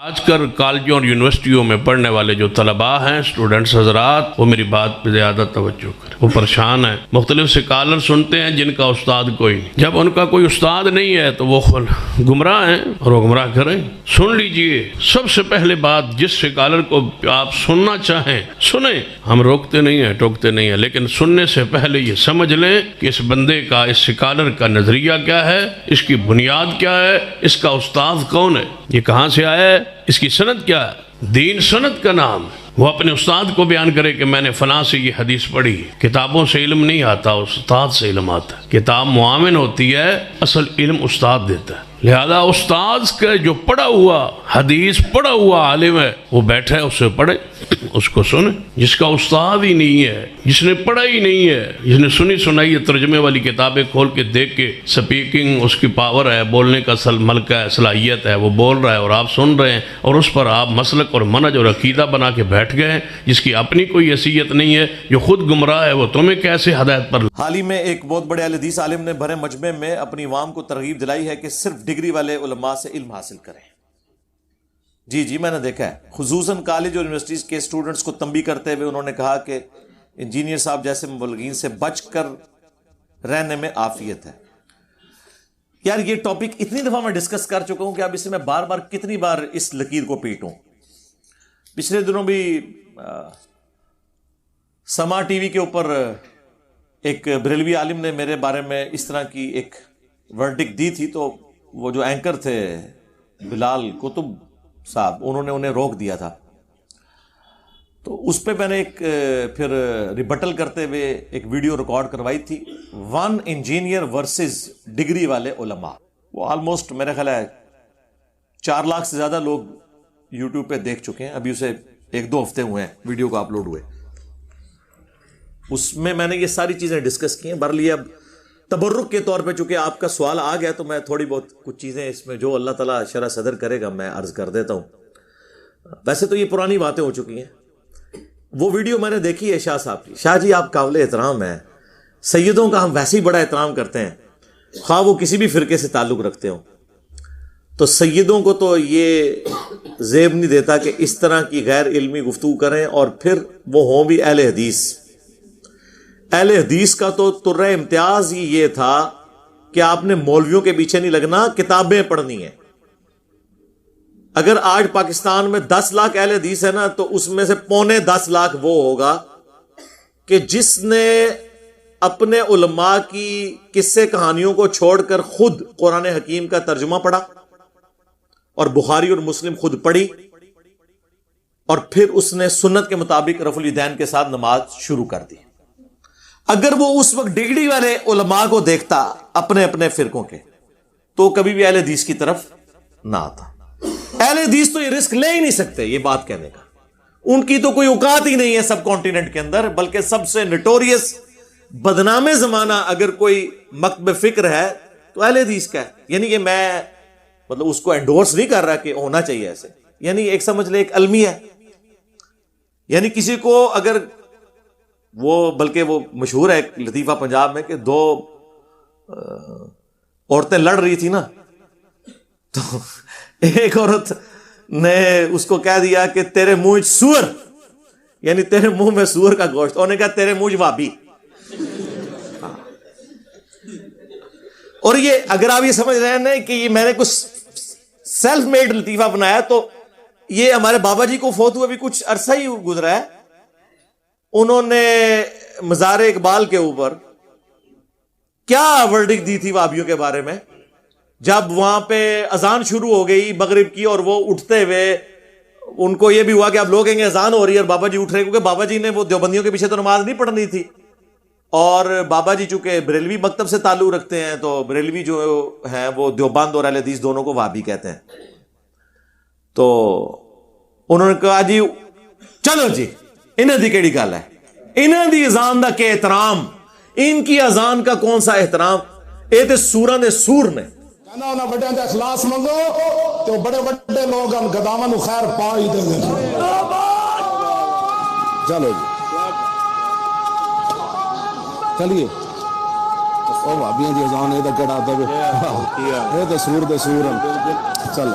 آج کل کالجوں اور یونیورسٹیوں میں پڑھنے والے جو طلباء ہیں، اسٹوڈنٹس حضرات، وہ میری بات پہ زیادہ توجہ کریں۔ وہ پریشان ہیں، مختلف سکالر سنتے ہیں جن کا استاد کوئی نہیں۔ جب ان کا کوئی استاد نہیں ہے تو وہ گمراہ ہیں اور وہ گمراہ کریں۔ سن لیجئے، سب سے پہلے بات، جس سکالر کو آپ سننا چاہیں سنیں، ہم روکتے نہیں ہیں، ٹوکتے نہیں ہیں، لیکن سننے سے پہلے یہ سمجھ لیں کہ اس بندے کا، اس سکالر کا نظریہ کیا ہے، اس کی بنیاد کیا ہے، اس کا استاد کون ہے، یہ کہاں سے آیا ہے، اس کی سند کیا ہے۔ دین سند کا نام ہے۔ وہ اپنے استاد کو بیان کرے کہ میں نے فلاں سے یہ حدیث پڑھی۔ کتابوں سے علم نہیں آتا، استاد سے علم آتا ہے۔ کتاب معاون ہوتی ہے، اصل علم استاد دیتا ہے۔ لہذا استاد کا جو پڑھا ہوا حدیث پڑھا ہوا عالم ہے، وہ بیٹھے اس سے پڑھے، اس کو سنے۔ جس کا استاد ہی نہیں ہے، جس نے پڑھا ہی نہیں ہے، جس نے سنی سنائی ترجمے والی کتابیں کھول کے دیکھ کے سپیکنگ اس کی پاور ہے، بولنے کا ملکہ ہے، صلاحیت ہے، وہ بول رہا ہے اور آپ سن رہے ہیں، اور اس پر آپ مسلک اور منہج اور عقیدہ بنا کے بیٹھ گئے، جس کی اپنی کوئی حیثیت نہیں ہے، جو خود گمراہ ہے، وہ تمہیں کیسے ہدایت پر۔ حال ہی میں ایک بہت بڑے اہل حدیث عالم نے بھرے مجمع میں اپنی عوام کو ترغیب دلائی ہے کہ صرف ڈگری والے علماء سے علم حاصل کریں۔ جی میں نے دیکھا ہے، خصوصاً کالج اور یونیورسٹیز کے اسٹوڈنٹس کو تنبیہ کرتے ہوئے انہوں نے کہا کہ انجینئر صاحب جیسے مبلغین سے بچ کر رہنے میں عافیت ہے۔ یار یہ ٹاپک اتنی دفعہ میں ڈسکس کر چکا ہوں کہ اب اسے میں بار بار کتنی بار اس لکیر کو پیٹوں۔ پچھلے دنوں بھی سما ٹی وی کے اوپر ایک بریلوی عالم نے میرے بارے میں اس طرح کی ایک ورڈکٹ دی تھی، تو وہ جو اینکر تھے بلال کتب صاحب، انہوں نے انہیں روک دیا تھا۔ تو اس پہ میں نے ایک پھر ریبٹل کرتے ہوئے ایک ویڈیو ریکارڈ کروائی تھی، 1 انجینئر ورسز ڈگری والے علماء۔ وہ آلموسٹ میرے خیال ہے 4 لاکھ سے زیادہ لوگ یوٹیوب پہ دیکھ چکے ہیں، ابھی اسے 1-2 ہفتے ہوئے ہیں ویڈیو کو اپلوڈ ہوئے۔ اس میں نے یہ ساری چیزیں ڈسکس کی ہیں۔ برلی اب تبرک کے طور پہ چونکہ آپ کا سوال آ گیا تو میں تھوڑی بہت کچھ چیزیں اس میں جو اللہ تعالیٰ شرح صدر کرے گا میں عرض کر دیتا ہوں۔ ویسے تو یہ پرانی باتیں ہو چکی ہیں۔ وہ ویڈیو میں نے دیکھی ہے شاہ صاحب کی۔ شاہ جی آپ قابل احترام ہیں، سیدوں کا ہم ویسے ہی بڑا احترام کرتے ہیں، خواہ وہ کسی بھی فرقے سے تعلق رکھتے ہوں۔ تو سیدوں کو تو یہ زیب نہیں دیتا کہ اس طرح کی غیر علمی گفتگو کریں، اور پھر وہ ہوں بھی اہل حدیث۔ اہل حدیث کا تو طرح امتیاز ہی یہ تھا کہ آپ نے مولویوں کے پیچھے نہیں لگنا، کتابیں پڑھنی ہیں۔ اگر آج پاکستان میں 10 لاکھ اہل حدیث ہے نا، تو اس میں سے 10.25 لاکھ وہ ہوگا کہ جس نے اپنے علماء کی قصے کہانیوں کو چھوڑ کر خود قرآن حکیم کا ترجمہ پڑھا، اور بخاری اور مسلم خود پڑھی، اور پھر اس نے سنت کے مطابق رفع الیدین کے ساتھ نماز شروع کر دی۔ اگر وہ اس وقت ڈگری والے علماء کو دیکھتا اپنے اپنے فرقوں کے، تو کبھی بھی اہل حدیث کی طرف نہ آتا۔ اہل حدیث تو یہ رسک لے ہی نہیں سکتے یہ بات کہنے کا، ان کی تو کوئی اوقات ہی نہیں ہے سب کانٹیننٹ کے اندر، بلکہ سب سے نٹوریس بدنام زمانہ اگر کوئی مکتب فکر ہے تو اہل حدیث کا ہے۔ یعنی کہ میں مطلب اس کو انڈورس نہیں کر رہا کہ ہونا چاہیے ایسے، یعنی ایک سمجھ لے ایک المیہ ہے۔ یعنی کسی کو اگر وہ، بلکہ وہ مشہور ہے ایک لطیفہ پنجاب میں کہ 2 عورتیں لڑ رہی تھی نا، تو ایک عورت نے اس کو کہہ دیا کہ تیرے منہ سور، یعنی تیرے منہ میں سور کا گوشت، اور نے کہا تیرے منہ وابی۔ اور یہ اگر آپ یہ سمجھ رہے ہیں کہ یہ میں نے کچھ سیلف میڈ لطیفہ بنایا، تو یہ ہمارے بابا جی کو فوت ہوئے بھی کچھ عرصہ ہی گزرا ہے، انہوں نے مزار اقبال کے اوپر کیا ورڈکٹ دی تھی وہابیوں کے بارے میں، جب وہاں پہ اذان شروع ہو گئی مغرب کی، اور وہ اٹھتے ہوئے ان کو یہ بھی ہوا کہ اب لوگ کہیں گے اذان ہو رہی ہے اور بابا جی اٹھ رہے، کیونکہ بابا جی نے وہ دیوبندیوں کے پیچھے تو نماز نہیں پڑھنی تھی، اور بابا جی چونکہ بریلوی مکتب سے تعلق رکھتے ہیں، تو بریلوی جو ہیں وہ دیوبند اور اہل حدیث دونوں کو وہابی کہتے ہیں۔ تو انہوں نے کہا جی چلو جی انہاں دی کیڑی گل ہے، انہاں دی اذان دا کہ احترام، ان کی اذان کا کون سا احترام، اے تے سوراں دے سور نے۔ کہنا انہاں بڑیاں دے اخلاص منگو تو بڑے بڑے لوگ ہم گداواں نو خیر پا ہی دے دیں۔ چلو جی چلیے، او بھابیاں دی اذان اے تے کیڑا دے، اے تے سور دے سور، چلو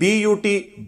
BUT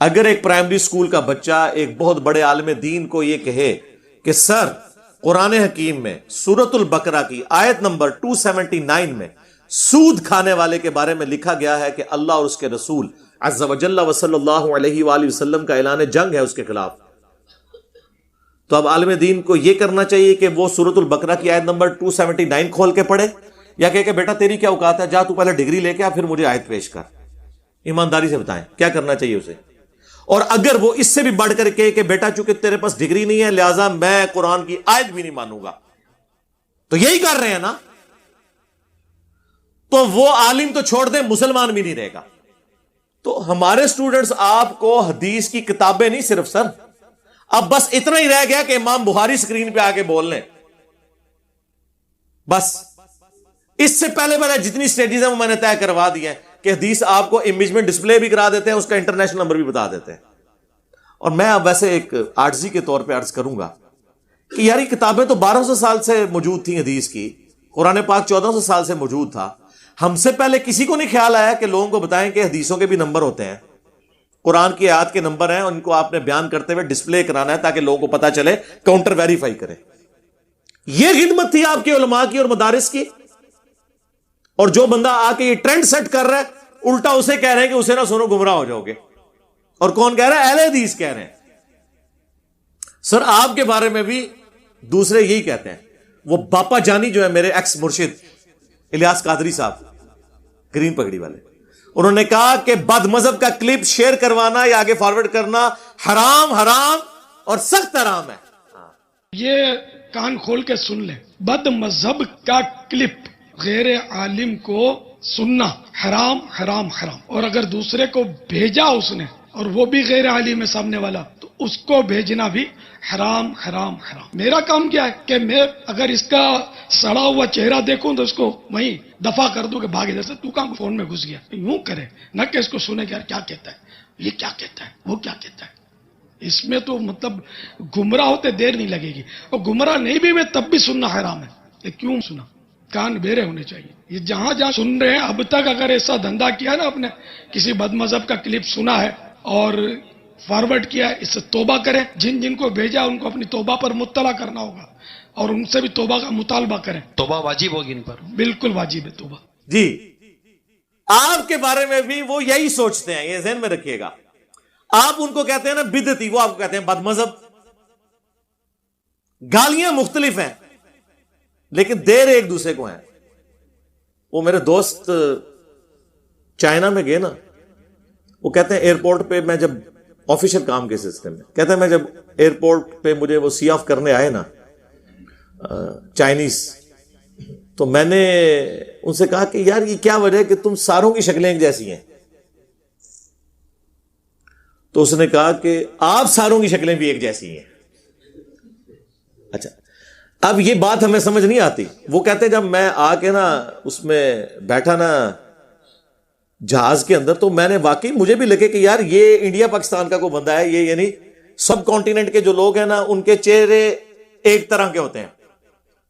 اگر ایک پرائمری اسکول کا بچہ ایک بہت بڑے عالم دین کو یہ کہے کہ سر قرآن حکیم میں سورۃ البقرہ کی آیت نمبر 279 میں سود کھانے والے کے بارے میں لکھا گیا ہے کہ اللہ اور اس کے رسول عز و جل و صلی اللہ علیہ وآلہ وسلم کا اعلان جنگ ہے اس کے خلاف، تو اب عالم دین کو یہ کرنا چاہیے کہ وہ سورۃ البقرہ کی آیت نمبر 279 کھول کے پڑھے، یا کہ بیٹا تیری کیا اوقات ہے، جا تو پہلے ڈگری لے کے آ پھر مجھے آیت پیش کر۔ ایمانداری سے بتائیں کیا کرنا چاہیے اسے؟ اور اگر وہ اس سے بھی بڑھ کر کہ بیٹا چونکہ تیرے پاس ڈگری نہیں ہے لہذا میں قرآن کی آیت بھی نہیں مانوں گا، تو یہی کر رہے ہیں نا، تو وہ عالم تو چھوڑ دیں مسلمان بھی نہیں رہے گا۔ تو ہمارے سٹوڈنٹس آپ کو حدیث کی کتابیں نہیں صرف سر، اب بس اتنا ہی رہ گیا کہ امام بخاری سکرین پہ آ کے بول لیں، بس اس سے پہلے جتنی سٹیجز ہیں وہ میں نے طے کروا دی ہیں کہ حدیث آپ کو امیج میں ڈسپلے بھی کرا دیتے ہیں، اس کا انٹرنیشنل نمبر بھی بتا دیتے ہیں۔ اور میں اب ویسے ایک عارضی کے طور پہ عرض کروں گا کہ یار یہ کتابیں تو 1200 سال سے موجود تھیں حدیث کی، قرآن پاک 1400 سال سے موجود تھا، ہم سے پہلے کسی کو نہیں خیال آیا کہ لوگوں کو بتائیں کہ حدیثوں کے بھی نمبر ہوتے ہیں، قرآن کی آیات کے نمبر ہیں، ان کو آپ نے بیان کرتے ہوئے ڈسپلے کرانا ہے تاکہ لوگوں کو پتا چلے، کاؤنٹر ویریفائی کرے۔ یہ خدمت تھی آپ کے علماء کی اور مدارس کی، اور جو بندہ آ کے یہ ٹرینڈ سیٹ کر رہا ہے الٹا اسے کہہ رہے ہیں کہ اسے نہ سنو گمراہ ہو جاؤ گے۔ اور کون کہہ رہا ہے؟ اہل حدیث کہہ رہے ہیں۔ سر آپ کے بارے میں بھی دوسرے یہی کہتے ہیں۔ وہ باپا جانی جو ہے میرے ایکس مرشد الیاس قادری صاحب گرین پگڑی والے، انہوں نے کہا کہ بد مذہب کا کلپ شیئر کروانا یا آگے فارورڈ کرنا حرام اور سخت حرام ہے۔ یہ کان کھول کے سن لیں، بد مذہب کا کلپ غیر عالم کو سننا حرام، اور اگر دوسرے کو بھیجا اس نے اور وہ بھی غیر عالم ہے سامنے والا تو اس کو بھیجنا بھی حرام۔ میرا کام کیا ہے کہ میں اگر اس کا سڑا ہوا چہرہ دیکھوں تو اس کو وہیں دفع کر دوں کہ بھاگے، جیسے تو کہاں فون میں گھس گیا، یوں کرے نہ کہ اس کو سنے کہ یار کیا کہتا ہے، یہ کیا کہتا ہے، وہ کیا کہتا ہے۔ اس میں تو مطلب گمراہ ہوتے دیر نہیں لگے گی، اور گمراہ نہیں بھی میں تب بھی سننا حرام ہے۔ یہ کیوں سنا؟ کان بیرے ہونے چاہیے۔ یہ جہاں سن رہے ہیں اب تک اگر ایسا دھندا کیا نا، آپ نے کسی بد مذہب کا کلپ سنا ہے اور فارورڈ کیا ہے، اس سے توبہ کریں، جن کو بھیجا ان کو اپنی توبہ پر مطلع کرنا ہوگا اور ان سے بھی توبہ کا مطالبہ کریں۔ توبہ واجب ہوگی ان پر، بالکل واجب ہے توبہ۔ جی آپ کے بارے میں بھی وہ یہی سوچتے ہیں، یہ ذہن میں رکھیے گا۔ آپ ان کو کہتے ہیں نا بدعتی، وہ آپ کو کہتے ہیں بد مذہب۔ گالیاں مختلف ہیں لیکن دیر ایک دوسرے کو ہیں۔ وہ میرے دوست چائنا میں گئے نا، وہ کہتے ہیں ایئرپورٹ پہ میں جب آفیشیل کام کے سلسلے میں، کہتے ہیں میں جب ایئرپورٹ پہ مجھے وہ سی آف کرنے آئے نا چائنیز، تو میں نے ان سے کہا کہ یار یہ کیا وجہ ہے کہ تم ساروں کی شکلیں ایک جیسی ہیں؟ تو اس نے کہا کہ آپ ساروں کی شکلیں بھی ایک جیسی ہیں۔ اچھا اب یہ بات ہمیں سمجھ نہیں آتی۔ وہ کہتے ہیں جب میں آ کے نا اس میں بیٹھا نا جہاز کے اندر، تو میں نے واقعی مجھے بھی لگے کہ یار یہ انڈیا پاکستان کا کوئی بندہ ہے، یہ یعنی سب کانٹیننٹ کے جو لوگ ہیں نا ان کے چہرے ایک طرح کے ہوتے ہیں،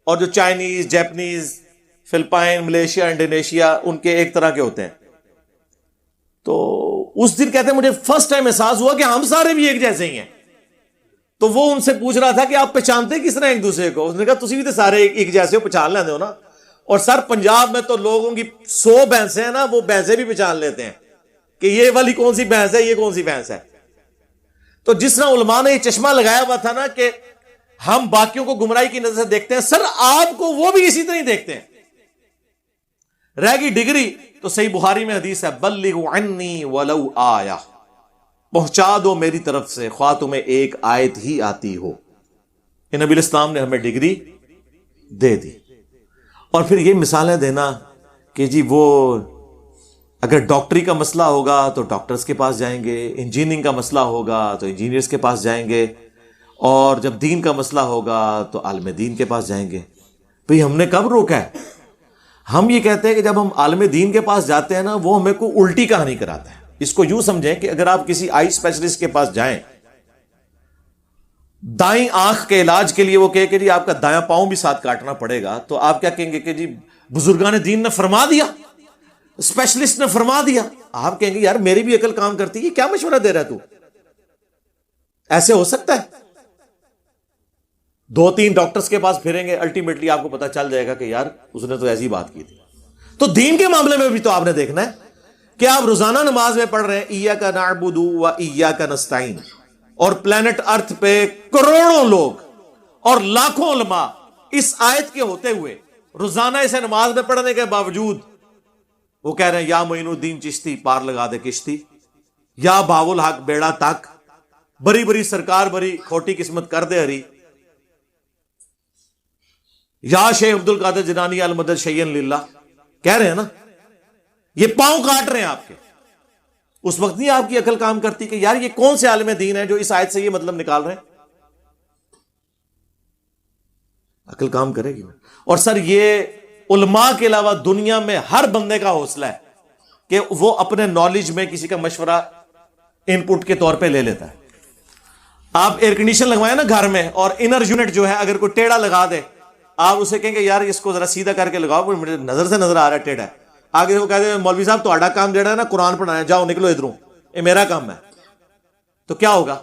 اور جو Chinese, Japanese, Philippines, Malaysia, Indonesia ان کے ایک طرح کے ہوتے ہیں۔ تو اس دن کہتے ہیں مجھے فرسٹ ٹائم احساس ہوا کہ ہم سارے بھی ایک جیسے ہی ہیں۔ تو وہ ان سے پوچھ رہا تھا کہ آپ پہچانتے کس طرح ایک دوسرے کو؟ اس نے کہا تسی بھی تو سارے ایک جیسے ہو، پہچان لیندے ہو نا۔ اور سر پنجاب میں تو لوگوں کی 100 بھینسیں ہیں نا، وہ بھینسیں بھی پہچان لیتے ہیں کہ یہ والی کون سی بھینس ہے، یہ کون سی بھینس ہے۔ تو جس طرح علماء نے یہ چشمہ لگایا ہوا تھا نا کہ ہم باقیوں کو گمراہی کی نظر سے دیکھتے ہیں، سر آپ کو وہ بھی اسی طرح ہی دیکھتے ہیں۔ رہ گئی ڈگری تو صحیح بخاری میں حدیث ہے، بلغوا عنی ولو آیہ، پہنچا دو میری طرف سے خواہ تمہیں ایک آیت ہی آتی ہو۔ کہ نبی الاسلام نے ہمیں ڈگری دے دی۔ اور پھر یہ مثالیں دینا کہ جی وہ اگر ڈاکٹری کا مسئلہ ہوگا تو ڈاکٹرز کے پاس جائیں گے، انجینئرنگ کا مسئلہ ہوگا تو انجینئرز کے پاس جائیں گے، اور جب دین کا مسئلہ ہوگا تو عالم دین کے پاس جائیں گے۔ بھئی ہم نے کب روکا ہے؟ ہم یہ کہتے ہیں کہ جب ہم عالم دین کے پاس جاتے ہیں نا، وہ ہمیں کوئی الٹی کہانی کراتا ہے۔ اس کو یوں سمجھیں کہ اگر آپ کسی آئی اسپیشلسٹ کے پاس جائیں، دائیں آنکھ کے علاج کے لیے وہ کہے کہ جی آپ کا دایاں پاؤں بھی ساتھ کاٹنا پڑے گا، تو آپ کیا کہیں گے کہ جی بزرگان دین نے فرما دیا، اسپیشلسٹ نے فرما دیا۔ آپ کہیں گے یار میری بھی عقل کام کرتی ہے، کیا مشورہ دے رہا ہے تو؟ ایسے ہو سکتا ہے؟ 2-3 ڈاکٹرز کے پاس پھریں گے، الٹیمیٹلی آپ کو پتا چل جائے گا کہ یار اس نے تو ایسی بات کی تھی. تو دین کے معاملے میں بھی تو آپ نے دیکھنا ہے کہ آپ روزانہ نماز میں پڑھ رہے ہیں ایاک نعبد و ایاک نستعین، اور پلانٹ ارتھ پہ کروڑوں لوگ اور لاکھوں علماء اس آیت کے ہوتے ہوئے روزانہ اسے نماز میں پڑھنے کے باوجود وہ کہہ رہے ہیں یا معین الدین چشتی پار لگا دے کشتی، یا بہاء الحق بیڑا تک، بری بری سرکار بری کھوٹی قسمت کر دے ہری، یا شیخ عبد القادر جیلانی المدد شیئا للہ، کہہ رہے ہیں نا، یہ پاؤں کاٹ رہے ہیں آپ کے. اس وقت نہیں آپ کی عقل کام کرتی کہ یار یہ کون سے عالم دین ہے جو اس آیت سے یہ مطلب نکال رہے ہیں؟ عقل کام کرے گی نا. اور سر یہ علماء کے علاوہ دنیا میں ہر بندے کا حوصلہ ہے کہ وہ اپنے نالج میں کسی کا مشورہ ان پٹ کے طور پہ لے لیتا ہے. آپ ایئر کنڈیشن لگوائیں نا گھر میں، اور انر یونٹ جو ہے اگر کوئی ٹیڑھا لگا دے، آپ اسے کہیں گے یار اس کو ذرا سیدھا کر کے لگاؤ، مجھے نظر سے نظر آ رہا ہے ٹیڑھا ہے. آگے وہ کہتے ہیں مولوی صاحب تہاڈا کام جڑا ہے نا قرآن پڑھانا ہے، جاؤ نکلو ادھروں، یہ میرا کام ہے. تو کیا ہوگا؟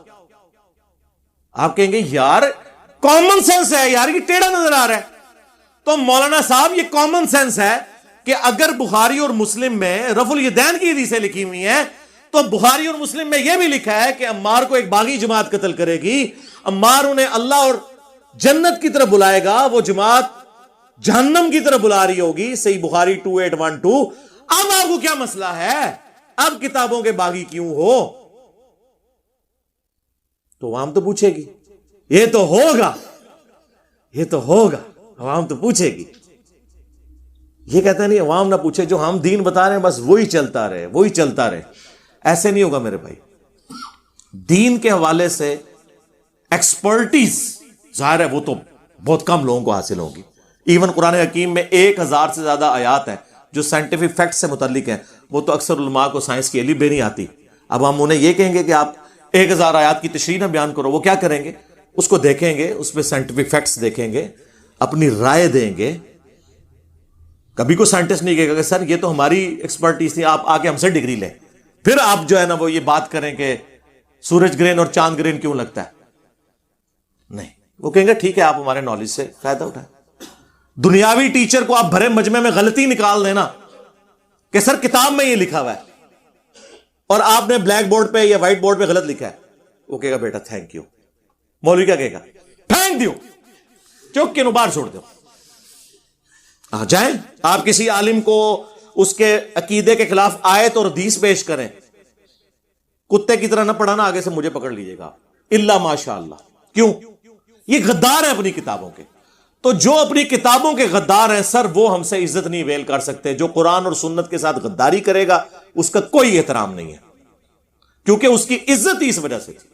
آپ کہیں گے یار کامن سینس ہے یار، یہ ٹیڑھا نظر آ رہا ہے. تو مولانا صاحب یہ کامن سینس ہے کہ اگر بخاری اور مسلم میں رفع الیدین کی حدیثیں لکھی ہوئی ہیں تو بخاری اور مسلم میں یہ بھی لکھا ہے کہ عمار کو ایک باغی جماعت قتل کرے گی، عمار انہیں اللہ اور جنت کی طرف بلائے گا، وہ جماعت جہنم کی طرف بلا رہی ہوگی. صحیح بخاری 2812. اب آپ کو کیا مسئلہ ہے؟ اب کتابوں کے باغی کیوں ہو؟ تو عوام تو پوچھے گی، یہ تو ہوگا، یہ تو ہوگا، عوام تو پوچھے گی. یہ کہتا نہیں عوام نہ پوچھے، جو ہم دین بتا رہے ہیں بس وہی چلتا رہے، وہی چلتا رہے. ایسے نہیں ہوگا میرے بھائی. دین کے حوالے سے ایکسپرٹیز ظاہر ہے وہ تو بہت کم لوگوں کو حاصل ہوگی. ایون قرآن حکیم میں 1000 سے زیادہ آیات ہیں جو سائنٹیفک فیکٹ سے متعلق ہیں، وہ تو اکثر علماء کو سائنس کی الف بے نہیں آتی. اب ہم انہیں یہ کہیں گے کہ آپ 1000 آیات کی تشریح نہ بیان کرو، وہ کیا کریں گے؟ اس کو دیکھیں گے، اس میں سائنٹیفک فیکٹس دیکھیں گے، اپنی رائے دیں گے. کبھی کوئی سائنٹسٹ نہیں کہے گا کہ سر یہ تو ہماری ایکسپرٹیز تھی، آپ آ کے ہم سے ڈگری لیں، پھر آپ جو ہے نا وہ یہ بات کریں کہ سورج گرہن اور چاند گرہن کیوں لگتا ہے. نہیں، وہ کہیں گے ٹھیک ہے آپ ہمارے نالج سے فائدہ اٹھائیں. دنیاوی ٹیچر کو آپ بھرے مجمع میں غلطی نکال دینا کہ سر کتاب میں یہ لکھا ہوا ہے اور آپ نے بلیک بورڈ پہ یا وائٹ بورڈ پہ غلط لکھا ہے، وہ کہے گا بیٹا تھینک یو. مولوی کیا کہے گا؟ پھینک دیو، چوک کے نو باہر چھوڑ دو. جائیں آپ کسی عالم کو اس کے عقیدے کے خلاف آیت اور حدیث پیش کریں، کتے کی طرح نہ پڑھانا، آگے سے مجھے پکڑ لیجیے گا الا ماشاء اللہ. کیوں؟ یہ غدار ہیں اپنی کتابوں کے. تو جو اپنی کتابوں کے غدار ہیں سر، وہ ہم سے عزت نہیں ویل کر سکتے. جو قرآن اور سنت کے ساتھ غداری کرے گا اس کا کوئی احترام نہیں ہے، کیونکہ اس کی عزت ہی اس وجہ سے تھی.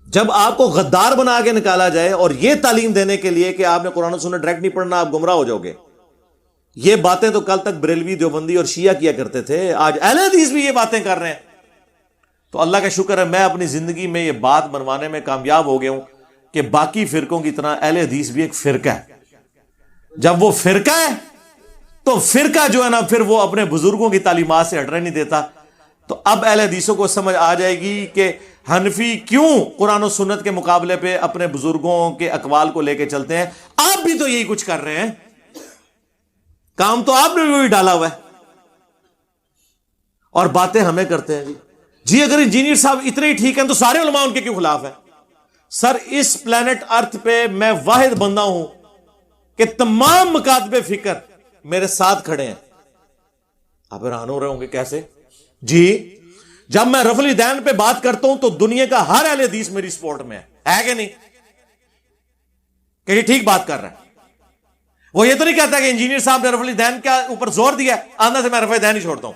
جب آپ کو غدار بنا کے نکالا جائے اور یہ تعلیم دینے کے لیے کہ آپ نے قرآن و سنت ڈائریکٹ نہیں پڑھنا، آپ گمراہ ہو جاؤ گے. یہ باتیں تو کل تک بریلوی، دیوبندی اور شیعہ کیا کرتے تھے، آج اہل حدیث بھی یہ باتیں کر رہے ہیں. تو اللہ کا شکر ہے میں اپنی زندگی میں یہ بات منوانے میں کامیاب ہو گیا ہوں کہ باقی فرقوں کی طرح اہل حدیث بھی ایک فرقہ ہے. جب وہ فرقہ ہے تو فرقہ جو ہے نا پھر وہ اپنے بزرگوں کی تعلیمات سے ہٹنے نہیں دیتا. تو اب اہل حدیثوں کو سمجھ آ جائے گی کہ حنفی کیوں قرآن و سنت کے مقابلے پہ اپنے بزرگوں کے اقوال کو لے کے چلتے ہیں. آپ بھی تو یہی کچھ کر رہے ہیں، کام تو آپ نے بھی وہی ڈالا ہوا ہے اور باتیں ہمیں کرتے ہیں. جی اگر انجینئر صاحب اتنے ہی ٹھیک ہیں تو سارے علماء ان کے کیوں خلاف ہیں؟ سر اس پلانٹ ارتھ پہ میں واحد بندہ ہوں کہ تمام مکاتب فکر میرے ساتھ کھڑے ہیں. آپ حیران ہو رہے ہوں گے کیسے؟ جی جب میں رفع الیدین پہ بات کرتا ہوں تو دنیا کا ہر اہل حدیث میری سپورٹ میں ہے کہ نہیں؟ کہ یہ ٹھیک بات کر رہا ہے. وہ یہ تو نہیں کہتا کہ انجینئر صاحب نے رفع الیدین کے اوپر زور دیا، آندھا سے میں رفع الیدین ہی چھوڑتا ہوں.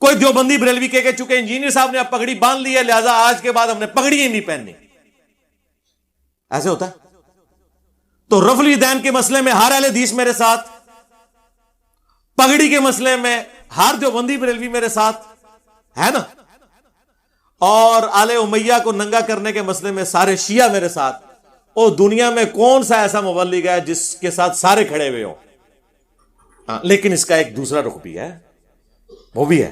کوئی دیوبندی بریلوی کہے کہ چونکہ انجینئر صاحب نے اب پگڑی باندھ لی ہے لہذا آج کے بعد ہم نے پگڑی ہی نہیں پہننی. ایسے ہوتا ہے؟ تو رفع الیدین کے مسئلے میں ہر اہل حدیث میرے ساتھ، پگڑی کے مسئلے میں ہر دیوبندی بریلوی میرے ساتھ ہے نا، اور آل امیہ کو ننگا کرنے کے مسئلے میں سارے شیعہ میرے ساتھ. اور دنیا میں کون سا ایسا مبلغ ہے جس کے ساتھ سارے کھڑے ہوئے ہوں؟ لیکن اس کا ایک دوسرا رخ بھی ہے، وہ بھی ہے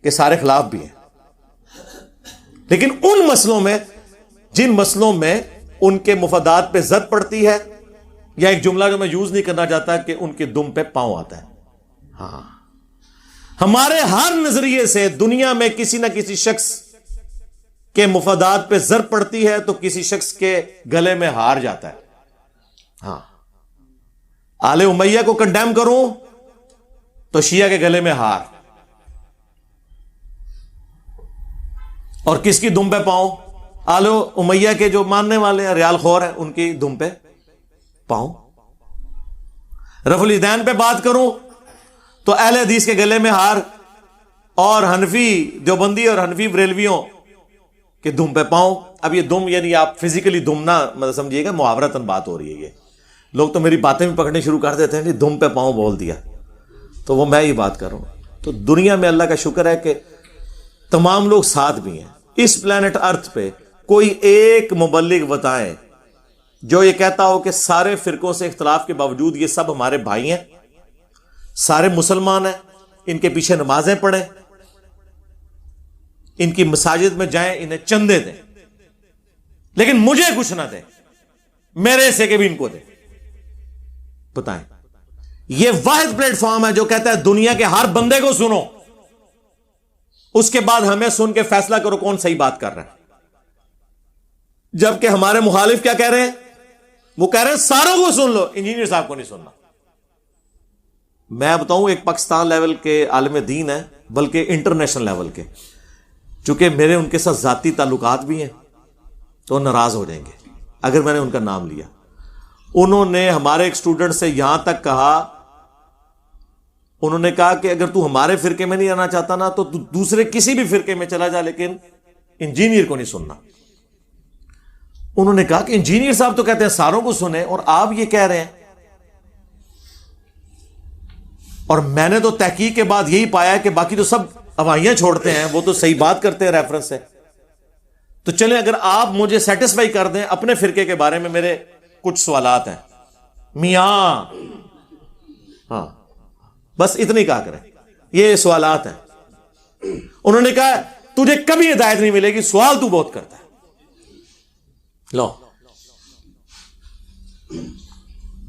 کہ سارے خلاف بھی ہیں. لیکن ان مسئلوں میں، جن مسئلوں میں ان کے مفادات پہ زد پڑتی ہے، یا ایک جملہ جو میں یوز نہیں کرنا چاہتا کہ ان کے دم پہ پاؤں آتا ہے. ہاں، ہمارے ہر نظریے سے دنیا میں کسی نہ کسی شخص کے مفادات پہ زد پڑتی ہے تو کسی شخص کے گلے میں ہار جاتا ہے. ہاں، آل امیہ کو کنڈیم کروں تو شیعہ کے گلے میں ہار، اور کس کی دم پہ پاؤں؟ آل امیہ کے جو ماننے والے ہیں، ریال خور ہیں، ان کی دم پہ پاؤں. رفع الیدین پہ بات کروں تو اہل حدیث کے گلے میں ہار، اور حنفی دیوبندی اور حنفی بریلویوں کے دم پہ پاؤں. اب یہ دم یعنی آپ فزیکلی دم نہ مطلب سمجھیے گا، محاورتاً بات ہو رہی ہے. یہ لوگ تو میری باتیں بھی پکڑنے شروع کر دیتے ہیں کہ دم پہ پاؤں بول دیا، تو وہ میں یہ بات کر رہا ہوں. تو دنیا میں اللہ کا شکر ہے کہ تمام لوگ ساتھ بھی ہیں. اس پلانٹ ارتھ پہ کوئی ایک مبلغ بتائیں جو یہ کہتا ہو کہ سارے فرقوں سے اختلاف کے باوجود یہ سب ہمارے بھائی ہیں، سارے مسلمان ہیں، ان کے پیچھے نمازیں پڑھیں، ان کی مساجد میں جائیں، انہیں چندے دیں، لیکن مجھے کچھ نہ دیں، میرے سے کہ بھی ان کو دیں. بتائیں. یہ واحد پلیٹ فارم ہے جو کہتا ہے دنیا کے ہر بندے کو سنو، اس کے بعد ہمیں سن کے فیصلہ کرو کون صحیح بات کر رہا ہے. جبکہ ہمارے مخالف کیا کہہ رہے ہیں؟ وہ کہہ رہے ہیں ساروں کو سن لو، انجینئر صاحب کو نہیں سننا. میں بتاؤں، ایک پاکستان لیول کے عالم دین ہے، بلکہ انٹرنیشنل لیول کے، چونکہ میرے ان کے ساتھ ذاتی تعلقات بھی ہیں تو ناراض ہو جائیں گے اگر میں نے ان کا نام لیا. انہوں نے ہمارے ایک اسٹوڈنٹ سے یہاں تک کہا، انہوں نے کہا کہ اگر تو ہمارے فرقے میں نہیں آنا چاہتا نا تو دوسرے کسی بھی فرقے میں چلا جا، لیکن انجینئر کو نہیں سننا. انہوں نے کہا کہ انجینئر صاحب تو کہتے ہیں ساروں کو سنیں، اور آپ یہ کہہ رہے ہیں. اور میں نے تو تحقیق کے بعد یہی پایا کہ باقی تو سب اوائیاں چھوڑتے ہیں، وہ تو صحیح بات کرتے ہیں ریفرنس سے. تو چلیں، اگر آپ مجھے سیٹسفائی کر دیں اپنے فرقے کے بارے میں، میرے کچھ سوالات ہیں میاں. ہاں، بس اتنی کہا کریں، یہ سوالات ہیں. انہوں نے کہا تجھے کبھی ہدایت نہیں ملے گی، سوال تو بہت کرتا ہے. لو،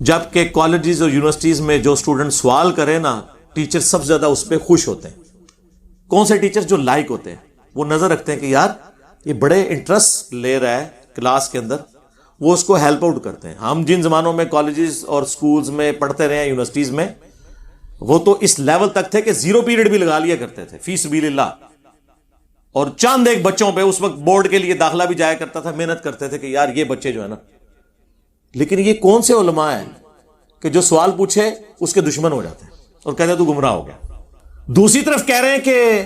جبکہ کالجز اور یونیورسٹیز میں جو اسٹوڈنٹ سوال کرے نا، ٹیچر سب سے زیادہ اس پہ خوش ہوتے ہیں. کون سے ٹیچر؟ جو لائک ہوتے ہیں، وہ نظر رکھتے ہیں کہ یار یہ بڑے انٹرسٹ لے رہا ہے کلاس کے اندر، وہ اس کو ہیلپ آؤٹ کرتے ہیں. ہم جن زمانوں میں کالجز اور سکولز میں پڑھتے رہے ہیں، یونیورسٹیز میں، وہ تو اس لیول تک تھے کہ 0 پیریڈ بھی لگا لیا کرتے تھے فی سبیل اللہ. اور چاند ایک بچوں پہ اس وقت بورڈ کے لیے داخلہ بھی جایا کرتا تھا، محنت کرتے تھے کہ یار یہ بچے جو ہے نا. لیکن یہ کون سے علماء ہیں کہ جو سوال پوچھے اس کے دشمن ہو جاتے ہیں اور کہتے ہیں تو گمراہ ہو گیا. دوسری طرف کہہ رہے ہیں کہ